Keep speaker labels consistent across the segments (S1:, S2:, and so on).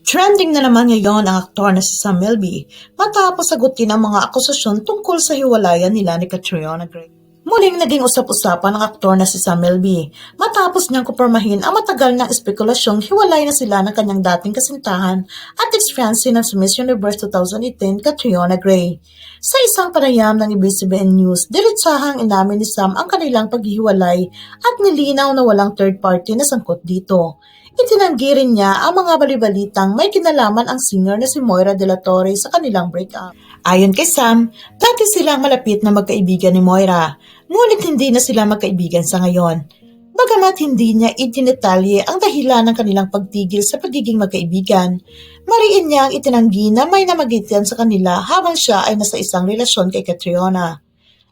S1: Trending na naman ngayon ang aktor na si Sam Melby matapos sagutin ang mga akusasyon tungkol sa hiwalayan nila ni Catriona Gray. Muling naging usap-usapan ang aktor na si Sam Melby matapos niyang kumpirmahin ang matagal na espekulasyong hiwalay na sila ng kanyang dating kasintahan at ex-fiancé ng Miss Universe 2018 Catriona Gray. Sa isang panayam ng ABS-CBN News, diretsahang inamin ni Sam ang kanilang paghihiwalay at nilinaw na walang third party na sangkot dito. Itinanggi rin niya ang mga balibalitang may kinalaman ang singer na si Moira De La Torre sa kanilang breakup. Ayon kay Sam, dati silang malapit na magkaibigan ni Moira, ngunit hindi na sila magkaibigan sa ngayon. Bagamat hindi niya itinetalye ang dahilan ng kanilang pagtigil sa pagiging magkaibigan, mariin niyang itinanggi na may namagitan sa kanila habang siya ay nasa isang relasyon kay Catriona.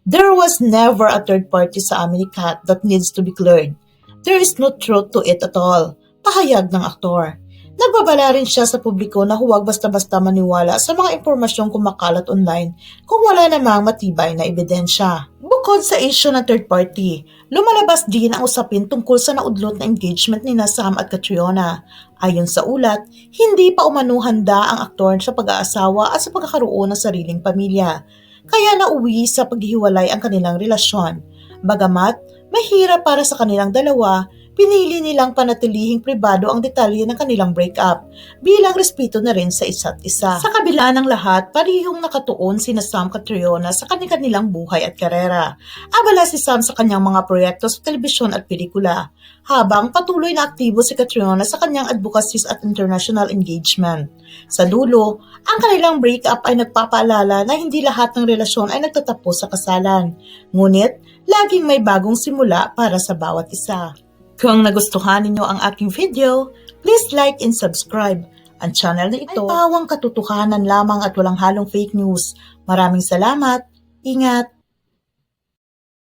S1: There was never a third party sa amin ni Kat that needs to be cleared. There is no truth to it at all. Pahayag ng aktor. Nagbabala rin siya sa publiko na huwag basta-basta maniwala sa mga impormasyong kumakalat online kung wala namang matibay na ebidensya. Bukod sa issue ng third party, lumalabas din ang usapin tungkol sa naudlot na engagement ni Sam at Catriona. Ayon sa ulat, hindi pa umano handa ang aktor sa pag-aasawa at sa pagkakaroon ng sariling pamilya. Kaya nauwi sa paghihiwalay ang kanilang relasyon. Bagamat mahirap para sa kanilang dalawa, pinili nilang panatilihing pribado ang detalye ng kanilang breakup bilang respeto na rin sa isa't isa. Sa kabila ng lahat, parihong nakatuon sina Sam Catriona sa kanilang buhay at karera. Abala si Sam sa kanyang mga proyekto sa telebisyon at pelikula, habang patuloy na aktibo si Catriona sa kanyang advocacies at international engagement. Sa dulo, ang kanilang breakup ay nagpapaalala na hindi lahat ng relasyon ay nagtatapos sa kasalan. Ngunit, laging may bagong simula para sa bawat isa. Kung nagustuhan ninyo ang aking video, please like and subscribe. Ang channel na ito ay pawang katotohanan lamang at walang halong fake news. Maraming salamat. Ingat!